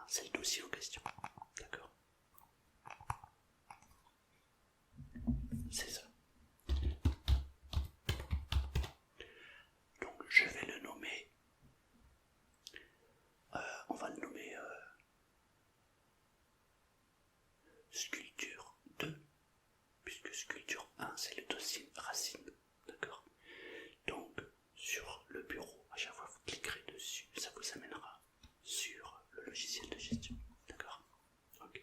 c'est le dossier en question. D'accord. C'est ça. Donc je vais le nommer. On va le nommer sculpture 2, puisque sculpture 1 c'est le dossier racine. D'accord. Donc sur le bureau, à chaque fois vous cliquerez dessus, ça vous amènera sur le logiciel de gestion. D'accord. Ok.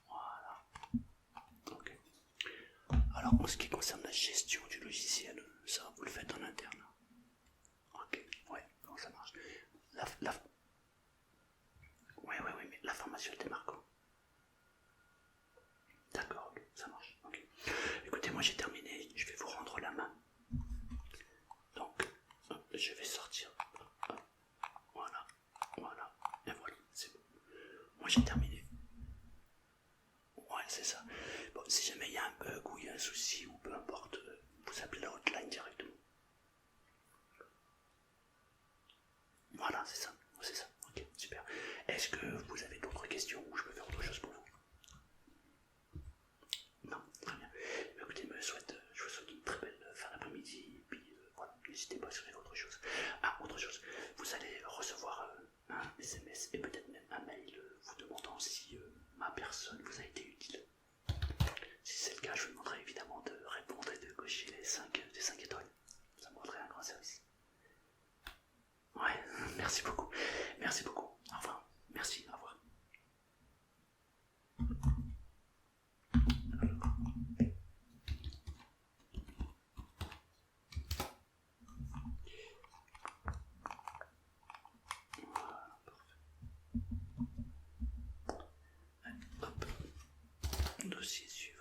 Voilà. Ok. Alors en ce qui concerne la gestion du logiciel, ça vous le faites en interne. Ok, ouais, bon, ça marche. Ouais, mais la formation elle démarre quand? D'accord, ok, ça marche. Ok. Écoutez, moi j'ai terminé, je vais vous rendre la main. Donc, je vais sortir. Hop, voilà, voilà, et voilà, c'est bon. Moi j'ai terminé. Ouais, c'est ça. Bon, si jamais il y a un bug ou il y a un souci ou peu importe, vous appelez la hotline directement. Voilà, c'est ça. C'est ça. Ok, super. Est-ce que vous avez d'autres questions ou je peux faire autre chose pour vous? Non, très bien. Écoutez, je vous souhaite une très belle fin d'après-midi. Et puis voilà, n'hésitez pas si vous avez autre chose. Ah, autre chose, vous allez recevoir un SMS et peut-être même un mail vous demandant si ma personne vous a été utile. Si c'est le cas, je vous demanderai évidemment de répondre et de cocher les 5 étoiles. Ça me rendrait un grand service. Ouais, merci beaucoup. Merci beaucoup. Au revoir. Merci, au revoir. Hop. Dossier suivant.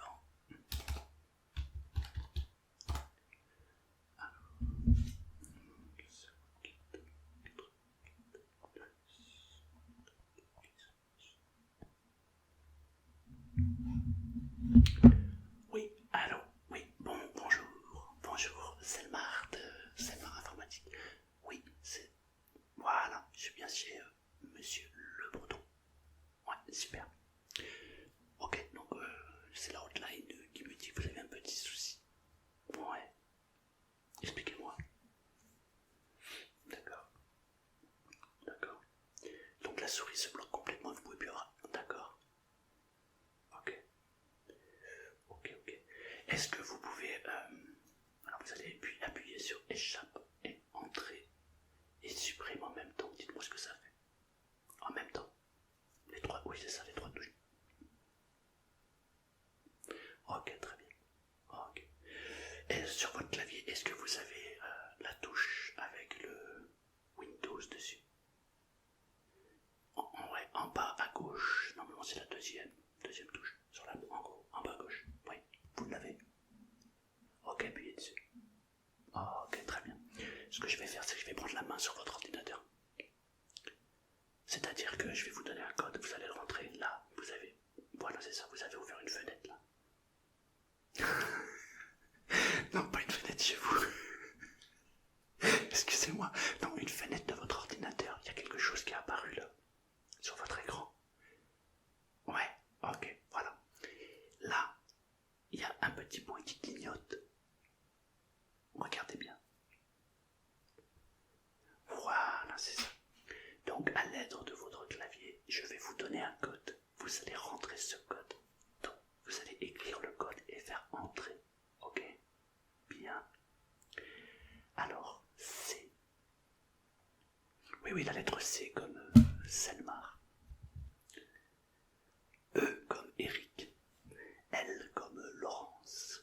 Oui, allô, oui, bonjour, Selmar Informatique. Oui, c'est, voilà, je suis bien chez Monsieur Le Breton. Ouais, super. Ok, donc c'est la hotline qui me dit que vous avez un petit souci. Ouais, expliquez-moi. D'accord, d'accord. Donc la souris se bloque complètement, vous pouvez plus avoir. D'accord. Ok, ok. Est-ce que vous pouvez... alors vous allez puis appuyer sur échappe et entrer et supprime en même temps. Dites-moi ce que ça fait. En même temps. Les trois, oui c'est ça, les trois touches. Ok, très bien. Ok. Et sur votre clavier, est-ce que vous avez la touche avec le Windows dessus? Ouais, en bas à gauche. Normalement c'est la deuxième touche. Sur la, en bas à gauche. Oui, vous l'avez. Ok, appuyez dessus. Ok, très bien. Ce que je vais faire, c'est que je vais prendre la main sur votre ordinateur. C'est-à-dire que je vais vous donner un code, vous allez le rentrer là, vous avez... Voilà, c'est ça, vous avez ouvert une fenêtre là. Non, pas une fenêtre chez vous. Excusez-moi. Non, une fenêtre de votre ordinateur. Il y a quelque chose qui est apparu là, sur votre écran. Ouais, ok, voilà. Là, il y a un petit point qui clignote. Regardez bien. Voilà, c'est ça. Donc, à l'aide de votre clavier, je vais vous donner un code. Vous allez rentrer ce code. Donc, vous allez écrire le code et faire entrer. Ok? Bien. Alors, C. Oui, la lettre C comme Selmar. E comme Eric. L comme Laurence.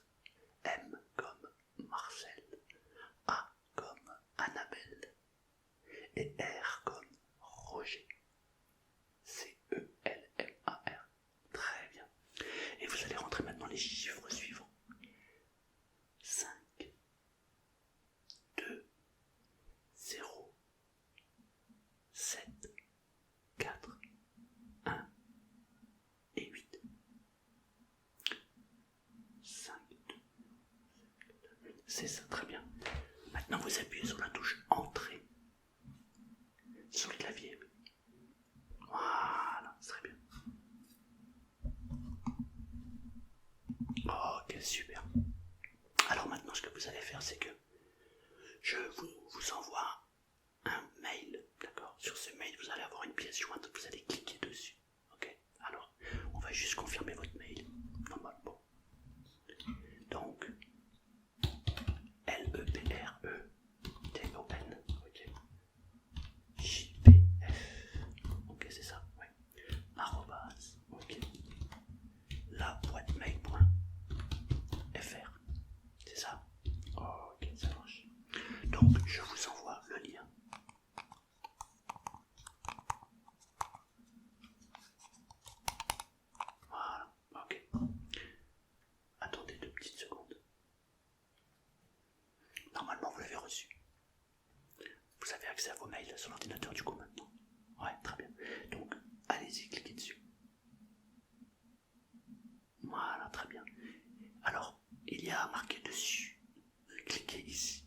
M comme Marcel. A comme Annabelle. Et R comme Roger. C-E-L-M-A-R. Très bien. Et vous allez rentrer maintenant les chiffres suivants. 5, 2, 0, 7, C'est ça, très bien. Maintenant, vous appuyez sur la touche Entrée sur le clavier. Voilà, c'est très bien. Ok, super. Alors maintenant, ce que vous allez faire, c'est que je vous envoie un mail, d'accord? Sur ce mail, vous allez avoir une pièce jointe, vous allez cliquer dessus, ok? Alors, on va juste confirmer votre mail, normalement. Donc, LEPRETON, ok? JPF, ok, c'est ça, ouais. Arrobase, ok. La boîte mail.fr, c'est ça? Ok, ça marche. Donc, je vous envoie le lien. Voilà, ok. Attendez 2 petites secondes. Normalement, vous l'avez reçu. Vous avez accès à vos mails sur l'ordinateur du coup maintenant. Ouais, très bien. Donc, allez-y, cliquez dessus. Voilà, très bien. Alors, il y a marqué dessus. Cliquez ici.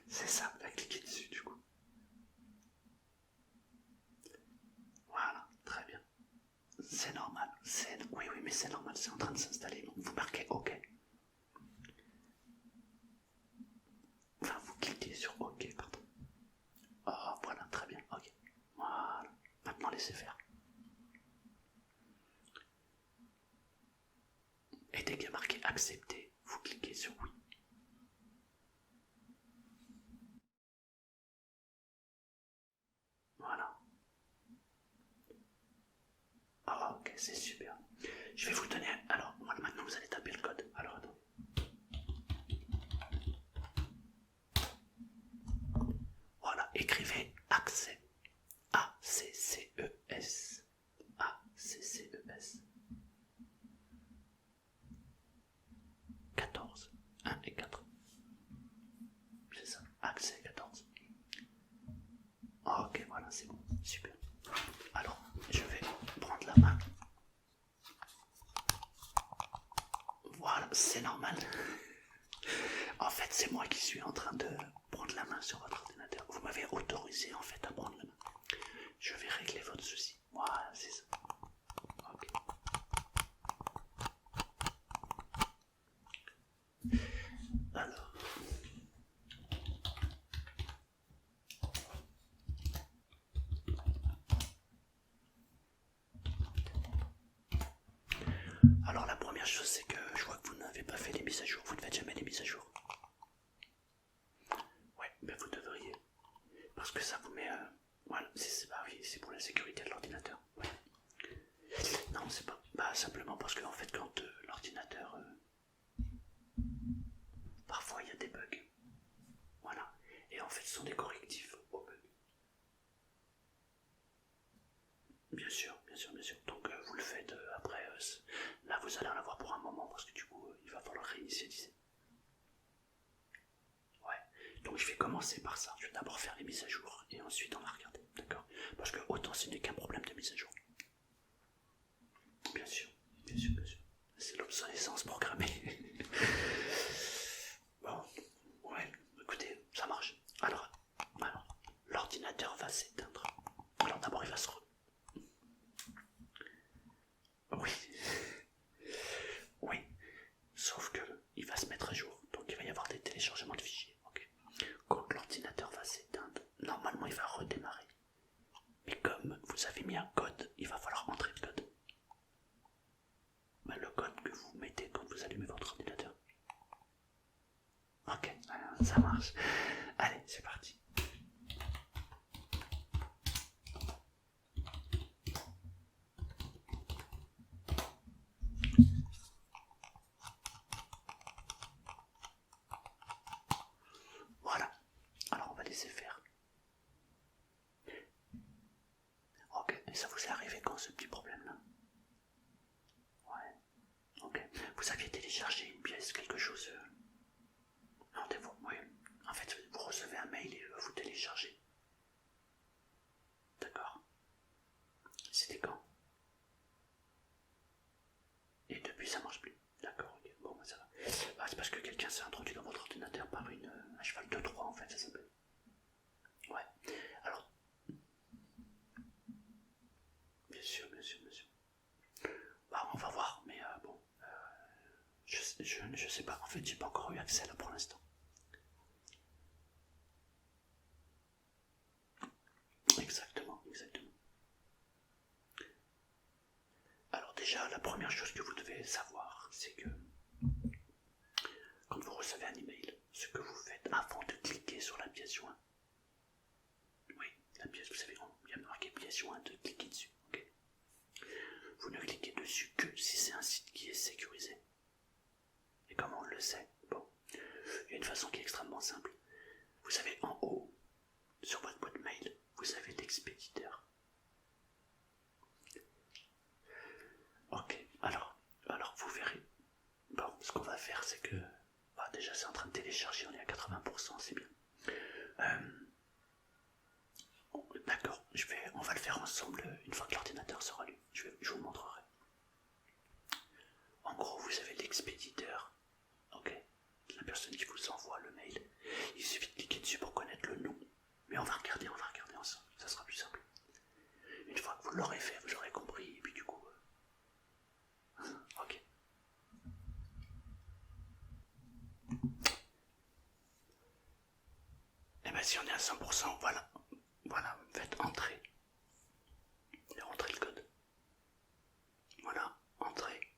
C'est ça, là, cliquez dessus du coup. Voilà, très bien. C'est normal. Oui, mais c'est normal, c'est en train de s'installer. Donc, vous marquez OK. Enfin, vous cliquez sur OK, pardon. Oh, voilà, très bien, OK. Voilà. Maintenant, laissez faire. Et dès qu'il y a marqué accepter, vous cliquez sur oui. Voilà. Ah, ok, c'est super. Je vais vous donner. Alors, voilà, maintenant vous allez taper le code. Alors, attends. Voilà, écrivez accès. A-C-C-E-S. A-C-C-E-S. 14. 1 et 4. C'est ça. Accès 14. Ok, voilà, c'est bon. Super. Alors, je vais prendre la main. Voilà, c'est normal. En fait, c'est moi qui suis en train de prendre la main sur votre ordinateur. Vous m'avez autorisé en fait à prendre la main. Je vais régler votre souci. Voilà, c'est ça. Ok. Alors. Alors la première chose, c'est que je vois que vous n'avez pas fait les mises à jour. Vous ne faites jamais les mises à jour. Ouais, mais vous devriez. Parce que ça vous met... voilà, oui, c'est pour la sécurité de l'ordinateur. Ouais. Non, c'est pas... Bah simplement parce que en fait quand l'ordinateur... parfois il y a des bugs. Voilà. Et en fait ce sont des correctifs aux bugs. Bien sûr, bien sûr, bien sûr. Donc vous le faites après. Là vous allez en avoir pour un moment parce que du coup il va falloir réinitialiser. Ouais. Donc je vais commencer par ça. Je vais d'abord faire les mises à jour et ensuite on va regarder. D'accord? Parce que autant ce n'est qu'un problème de mise à jour. Bien sûr, bien sûr, bien sûr. C'est l'obsolescence programmée. Bon, ouais, écoutez, ça marche. Alors l'ordinateur va s'éteindre. Alors d'abord il va se... Oui, oui, sauf que il va se mettre à jour. Donc il va y avoir des téléchargements de fichiers. Okay. Quand l'ordinateur va s'éteindre, normalement il va redémarrer. Mais comme vous avez mis un code, il va falloir entrer le code. Le code que vous mettez quand vous allumez votre ordinateur. Ok, ça marche. Allez, c'est parti. Voilà. Alors on va laisser faire. Ok, et ça vous est arrivé quand ce petit problème là? Ouais. Ok. Vous aviez téléchargé une pièce, quelque chose. Rendez-vous, oui. En fait, vous recevez un mail et vous téléchargez. D'accord. C'était quand? Et depuis ça marche plus. D'accord, ok. Bon, bah ça va. Bah, c'est parce c'est introduit dans votre ordinateur par un cheval de Troie, en fait, ça s'appelle. Ouais. Alors, bien sûr, bien sûr, bien sûr. Bah, on va voir, mais bon, je sais pas. En fait, j'ai pas encore eu accès là pour l'instant. Exactement, exactement. Alors déjà, la première chose que vous devez savoir, c'est que quand vous recevez un email, ce que vous faites avant de cliquer sur la pièce jointe, oui, la pièce, vous savez, il y a marqué pièce jointe, cliquez dessus, ok. Vous ne cliquez dessus que si c'est un site qui est sécurisé. Et comment on le sait? Bon, il y a une façon qui est extrêmement simple. Vous savez, en haut, sur votre boîte mail, vous avez l'expéditeur. Ok, alors vous verrez. Bon, ce qu'on va faire, c'est que... Bah, déjà, c'est en train de télécharger, on est à 80%, c'est bien. D'accord, on va le faire ensemble une fois que l'ordinateur sera allumé. Je vous montrerai. En gros, vous avez l'expéditeur, ok, la personne qui vous envoie le mail. Il suffit de cliquer dessus pour connaître le nom. Mais on va regarder ensemble, ça sera plus simple. Une fois que vous l'aurez fait, vous aurez compris, et puis du coup... ok. Et bien si on est à 100%, voilà, faites entrer. Et rentrez le code. Voilà, entrée.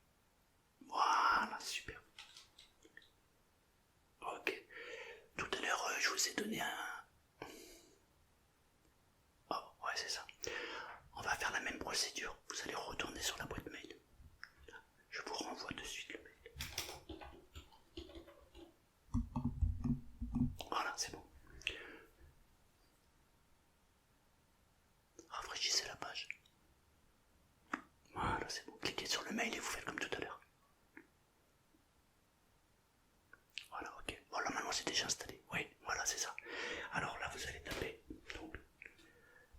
Voilà, super. Ok. Tout à l'heure, je vous ai donné un... Oh, ouais, c'est ça. On va faire la même procédure. Vous allez retourner sur la boîte mail. Je vous renvoie de suite le mail. Voilà, c'est bon. Rafraîchissez la page. Voilà, c'est bon. Cliquez sur le mail et vous faites comme tout à l'heure. Voilà, ok. Bon, là maintenant c'est déjà installé. Oui, voilà, c'est ça. Alors là, vous allez taper donc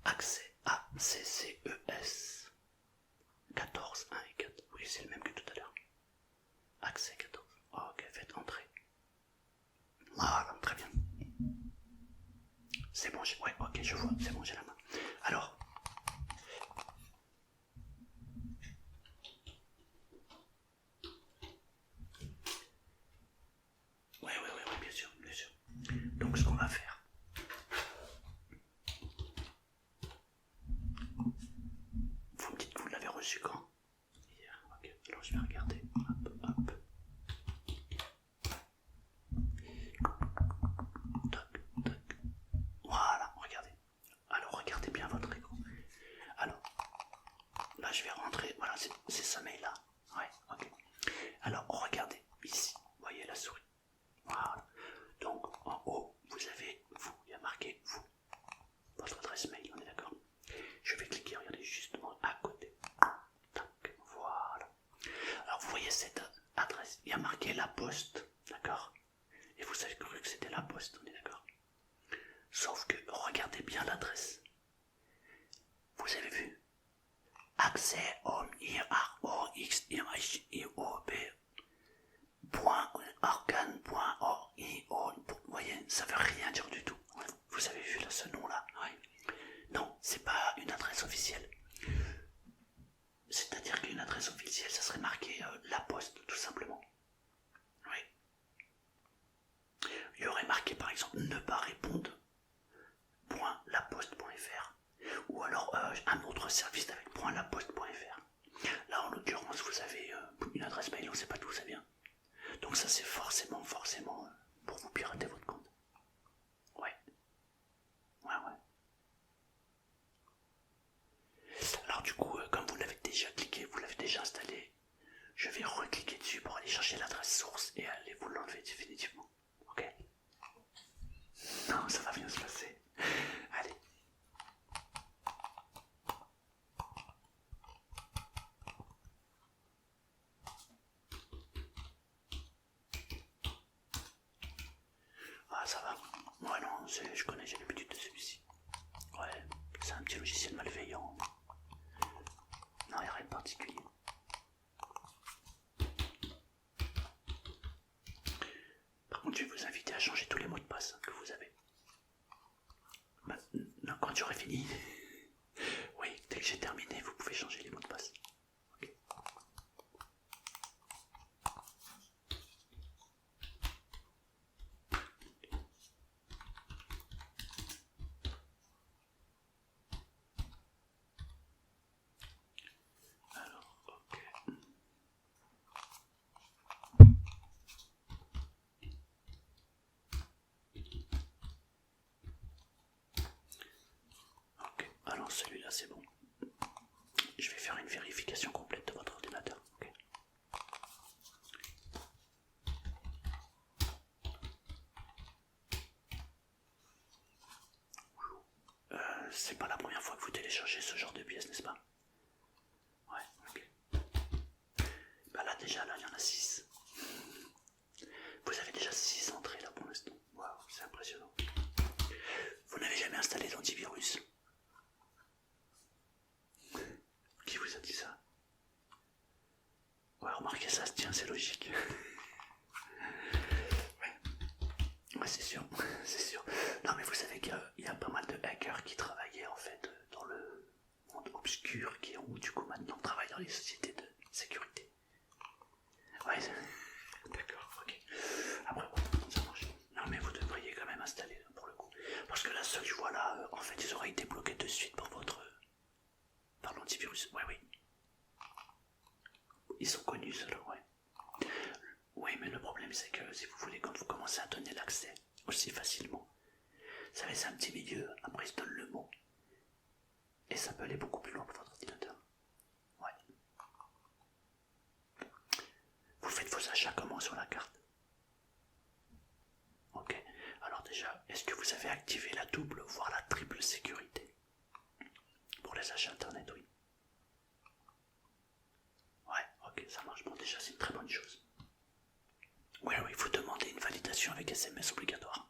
accès à CCES 14, 1 et 4. Oui, c'est le même que tout à l'heure. Accès 14. Ok, faites entrer. Voilà, très bien. C'est bon, ouais, ok, je vois, c'est bon, j'ai la main. Alors, oui, bien sûr, bien sûr. Donc, ce qu'on va faire, vous me dites que vous l'avez reçu quand? Hier, ok, alors je vais regarder. Hop, hop. Tac, tac. Voilà, regardez. Alors, regardez bien votre écran. Alors, là, je vais rentrer. Voilà, c'est ce mail-là. Ouais, ok. Alors, regardez ici. Vous voyez la souris. Voilà. Donc, en haut, vous avez vous. Il y a marqué vous. Votre adresse mail, on est d'accord? Je vais cliquer, regardez, justement à côté. Tac, voilà. Alors, vous voyez cette adresse. Il y a marqué la poste. D'accord? Et vous avez cru que c'était la poste, on est d'accord? Sauf que, regardez bien l'adresse. Vous avez vu? Accès organe.org.io. Vous voyez, ça veut rien dire du tout. Vous avez vu là, ce nom-là? Oui. Non, c'est pas une adresse officielle. C'est-à-dire qu'une adresse officielle, ça serait marqué la poste, tout simplement. Oui. Il y aurait marqué par exemple ne pas répondre .laposte.fr ou alors un autre service avec .laposte.fr. Là en l'occurrence vous avez une adresse mail, on ne sait pas d'où ça vient. Donc ça c'est forcément pour vous pirater votre compte. Ouais. Alors du coup comme vous l'avez déjà cliqué, vous l'avez déjà installé, je vais recliquer dessus pour aller chercher l'adresse source et aller vous l'enlever définitivement. Ok? Non, ça va bien se passer. Allez. Ah ça va. Ouais non, je connais, j'ai l'habitude de celui-ci. Ouais, c'est un petit logiciel malveillant. Non, il n'y a rien de particulier. je vais vous inviter à changer tous les mots de passe que vous avez. Bah, non, quand j'aurai fini. Oui, dès que j'ai terminé, vous pouvez changer les mots de passe. Okay. Alors, ok. Ok, alors celui-là c'est bon. Je vais faire une vérification complète de votre ordinateur. Okay. C'est pas la première fois que vous téléchargez ce genre de pièces, n'est-ce pas? Ouais, ok. Bah là déjà, là il y en a 6. Vous avez déjà 6 entrées là pour l'instant. Waouh, c'est impressionnant. Vous n'avez jamais installé d'antivirus? Qui vous a dit ça? Ouais, remarquez ça, tiens, c'est logique. Ouais, c'est sûr, c'est sûr. Non, mais vous savez qu'il y a pas mal de hackers qui travaillaient en fait dans le monde obscur, qui ont du coup maintenant travaillent dans les sociétés de sécurité. Ouais, d'accord, ok. Après, bon, ça marche. Non, mais vous devriez quand même installer pour le coup. Parce que là, ceux que je vois là, en fait, ils auraient été bloqués de suite par l'antivirus. Ouais, oui. Ils sont connus, ceux-là, ouais. Oui, mais le problème, c'est que si vous voulez, quand vous commencez à donner l'accès aussi facilement, vous savez, c'est un petit milieu, après ils se donnent le mot. Et ça peut aller beaucoup plus loin pour votre ordinateur. Ouais. Vous faites vos achats comment sur la carte? Ok. Alors déjà, est-ce que vous avez activé la double, voire la triple sécurité? Pour les achats internet, oui. Ouais, ok, ça marche. Bon, déjà, c'est une très bonne chose. Oui, oui, vous demandez une validation avec SMS obligatoire.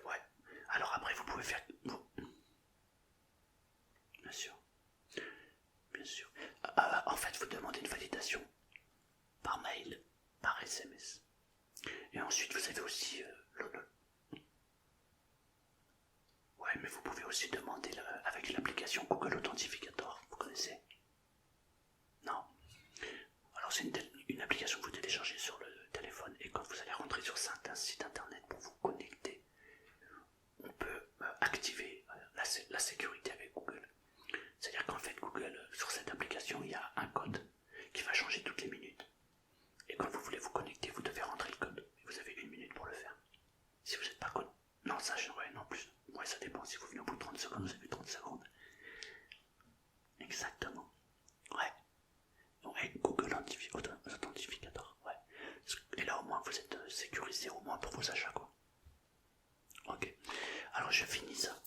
Ouais. Alors après, vous pouvez faire... Bien sûr. Bien sûr. En fait, vous demandez une validation par mail, par SMS. Et ensuite, vous avez aussi ouais, mais vous pouvez aussi demander avec l'application Google Authentificator. Vous connaissez? Non. Alors, c'est une application que vous téléchargez sur le téléphone et quand vous allez rentrer sur certains sites internet pour vous connecter, on peut activer la sécurité avec Google. C'est-à-dire qu'en fait, Google, sur cette application, il y a un code qui va changer toutes les minutes. Et quand vous voulez vous connecter, vous devez rentrer le code. Vous avez 1 minute pour le faire. Si vous n'êtes pas connecté, non, ça, ouais, non plus. Ouais, ça dépend. Si vous venez au bout de 30 secondes, vous avez 30 secondes. Exactement. Ouais. Ouais, Google Authentificator. Ouais. Et là, au moins, vous êtes sécurisé au moins pour vos achats, quoi. Ok. Alors, je finis ça.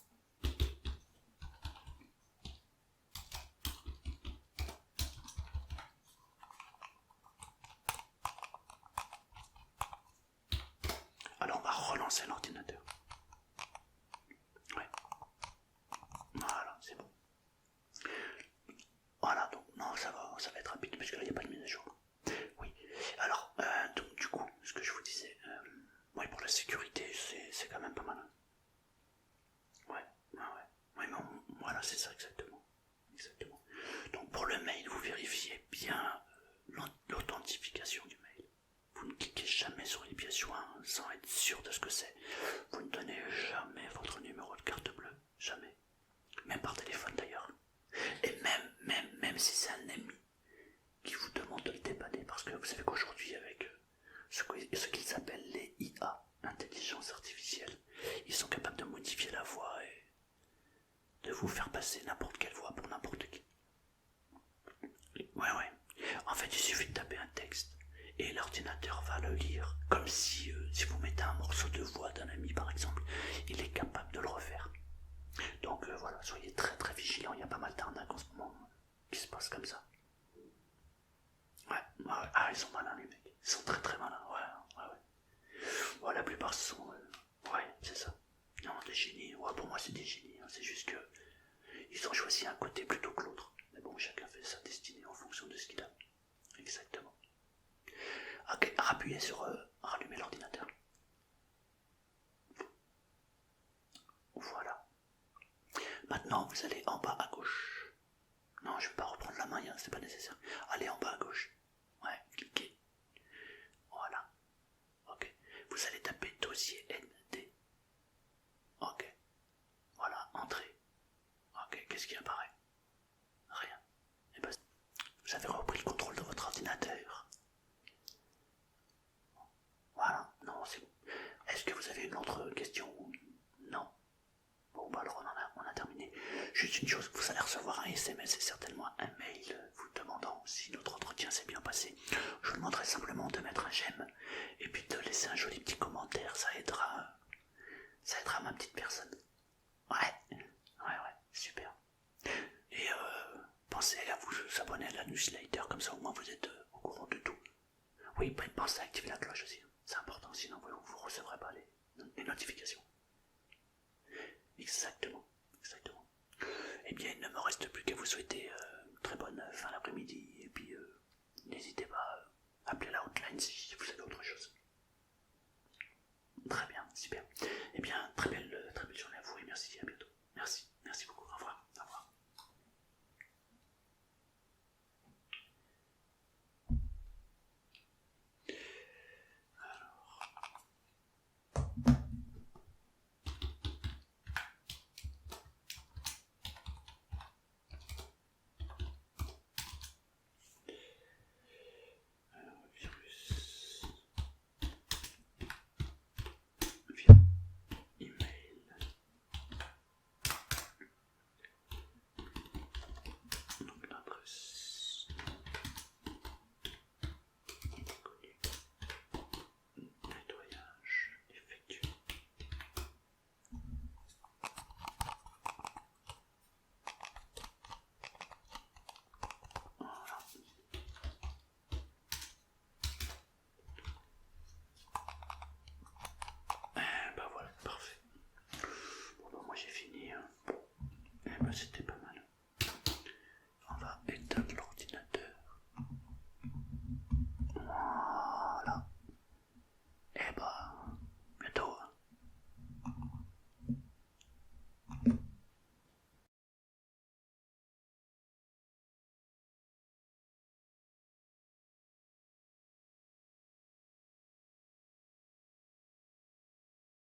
Alors, on va relancer l'ordinateur. Ouais. Voilà, c'est bon. Voilà, donc, non, ça va être rapide parce que là, il n'y a pas de mise à jour. Oui. Alors, donc, du coup, ce que je vous disais, ouais, pour la sécurité, c'est quand même pas mal. Ouais, ouais, mais voilà, c'est ça exactement. Exactement. Donc, pour le mail, vous vérifiez bien l'authentification du mail. Vous ne cliquez jamais sur les pièces jointes sans être sûr de ce que c'est. Vous ne donnez jamais votre numéro de carte bleue. Jamais. Même par téléphone d'ailleurs. Et même si c'est un ami qui vous demande de le dépanner, parce que vous savez qu'aujourd'hui, avec ce qu'ils appellent les IA, intelligence artificielle, ils sont capables de modifier la voix et de vous faire passer n'importe quelle voix pour n'importe qui. Ouais. En fait, il suffit de taper un texte et l'ordinateur va le lire comme si vous mettez un morceau de voix d'un ami par exemple, il est capable de le refaire. Donc voilà, soyez très très vigilants, il y a pas mal d'arnaques en ce moment qui se passent comme ça. Ouais, ah ils sont malins les mecs, ils sont très très malins, ouais. Ouais, la plupart sont, ouais, c'est ça. Non, des génies, ouais, pour moi c'est des génies, hein. C'est juste que ils ont choisi un côté plutôt que l'autre. Mais bon, chacun fait sa destinée en fonction de ce qu'il a. Exactement. Ok, rappuyez sur rallumer allumer l'ordinateur. Voilà. Maintenant, vous allez en bas à gauche. Non, je ne vais pas reprendre la main, c'est pas nécessaire. Allez en bas à gauche. Ouais, cliquez. Voilà. Ok. Vous allez taper dossier ND. Ok. Voilà, entrée. Ok, qu'est-ce qui apparaît? Rien. Et ben, vous avez repris le contrôle de votre ordinateur. Voilà, non, c'est bon. Est-ce que vous avez une autre question? Non. Bon, bah alors on a terminé. Juste une chose, vous allez recevoir un SMS et certainement un mail vous demandant si notre entretien s'est bien passé. Je vous demanderai simplement de mettre un j'aime et puis de laisser un joli petit commentaire, ça aidera ma petite personne. Ouais, super. Et pensez à vous abonner à la newsletter, comme ça au moins vous êtes au courant de tout. Oui, pensez à activer la cloche aussi, c'est important, sinon vous ne recevrez pas les notifications. Exactement. Eh bien, il ne me reste plus qu'à vous souhaiter très bonne fin d'après-midi, et puis n'hésitez pas à appeler la hotline si vous avez autre chose. Très bien, super. Eh bien, très belle